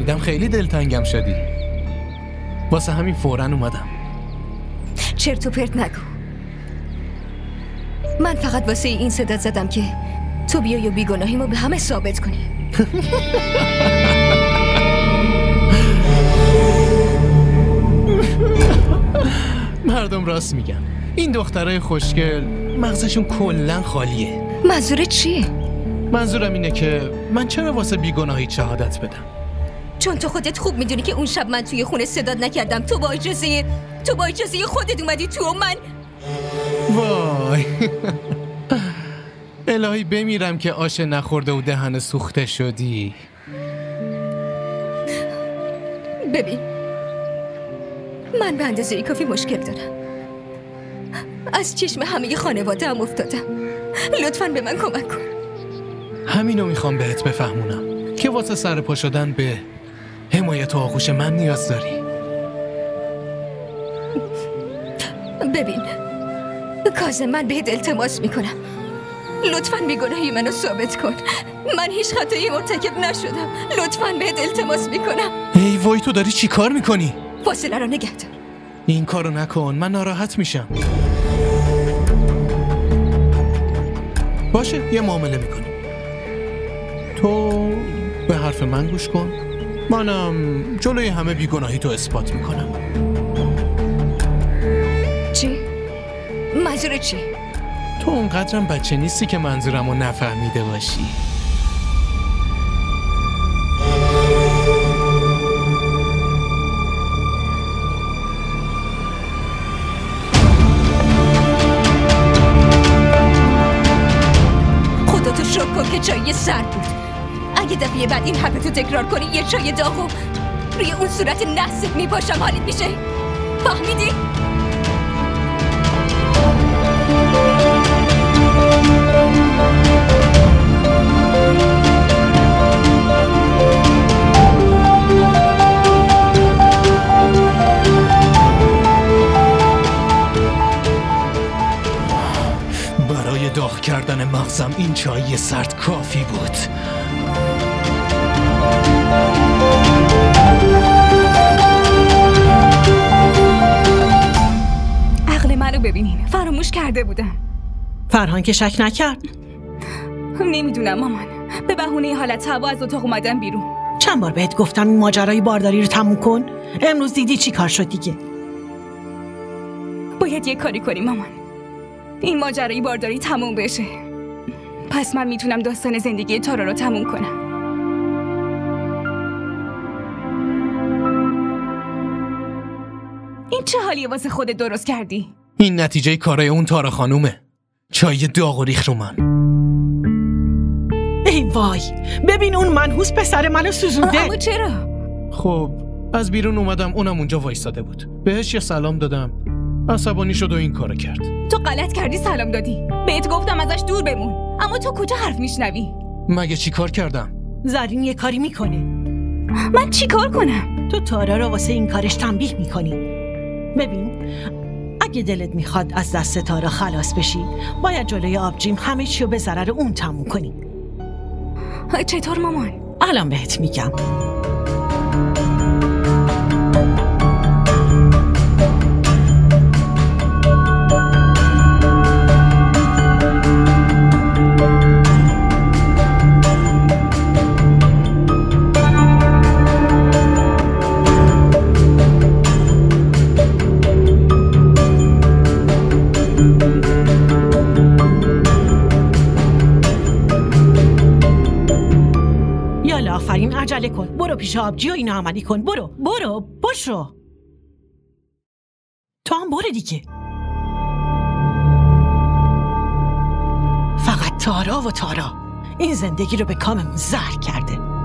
شنیدم خیلی دلتنگم شدی. واسه همین فوراً اومدم. چرت و پرت نگو. من فقط واسه این صدت زدم که تو بیای و بیگناهیمو به همه ثابت کنی. مردم راست میگن. این دخترای خوشگل مغزشون کلن خالیه. منظورت چیه؟ منظورم اینه که من چرا واسه بیگناهی شهادت بدم؟ چون تو خودت خوب میدونی که اون شب من توی خونه صدات نکردم. تو با اجازه خودت اومدی تو و من. وای الهی بمیرم که آش نخورده و دهن سوخته شدی. ببین، من به اندازه کافی مشکل دارم. از چشم همه خانواده هم افتادم. لطفاً به من کمک کن. همینو میخوام بهت بفهمونم که واسه سر پا شدن به حمایت و آغوش من نیاز داری. ببین کاظم، من بهت التماس میکنم، لطفاً بیگناهی منو ثابت کن. من هیچ خطایی مرتکب نشدم. لطفاً بهت التماس میکنم. ای وای، تو داری چی کار میکنی؟ فاصله رو نگه دار. این کارو نکن، من ناراحت میشم. باشه، یه معامله میکنیم. تو به حرف من گوش کن، منم جلوی همه بیگناهی تو اثبات میکنم. چی؟ منظور چی؟ تو اونقدرم بچه نیستی که منظورمو نفهمیده باشی. خودتو شکر کن که چای سرد بود. اگه دفعه بعد این حرفتو تکرار کنی یه چای داغو روی اون صورت نحست میپاشم، حالت میشه. فهمیدی؟ برای داغ کردن مغزم این چای سرد کافی بود. عقل منو ببینین، فراموش کرده بودم. فرهان که شک نکرد. نمیدونم مامان، به بهونه حالت هوا از اتاق اومدم بیرون. چند بار بهت گفتم این ماجرای بارداری رو تموم کن. امروز دیدی چی کار شد دیگه. باید یه کاری کنیم مامان، این ماجرای بارداری تموم بشه. پس من میتونم داستان زندگی تارا رو تموم کنم. این چه حالیه واسه خودت درست کردی؟ این نتیجه کارای اون تارا خانومه. چای داغ و ریخ رو من. ای وای، ببین اون منحوس پسر منو سوزونده. اما چرا؟ خب از بیرون اومدم، اونم اونجا وایساده بود. بهش یه سلام دادم، عصبانی شد و این کارو کرد. تو غلط کردی سلام دادی. بهت گفتم ازش دور بمون، اما تو کجا حرف میشنوی؟ مگه چی کار کردم؟ زرین یه کاری میکنه. من چی کار کنم؟ تو تارا رو واسه این کارش تنبیه میکنی. ببین، اگه دلت میخواد از دست تارا خلاص بشی، باید جلوی آبجیم همه چی رو به ضرر اون تموم کنی. چطور مامان؟ الان بهت میگم. آفرین، عجله کن. برو پیش آبجی و اینو عملی کن. برو باشو. تو هم برو دیگه. فقط تارا و تارا این زندگی رو به کاممون زهر کرده.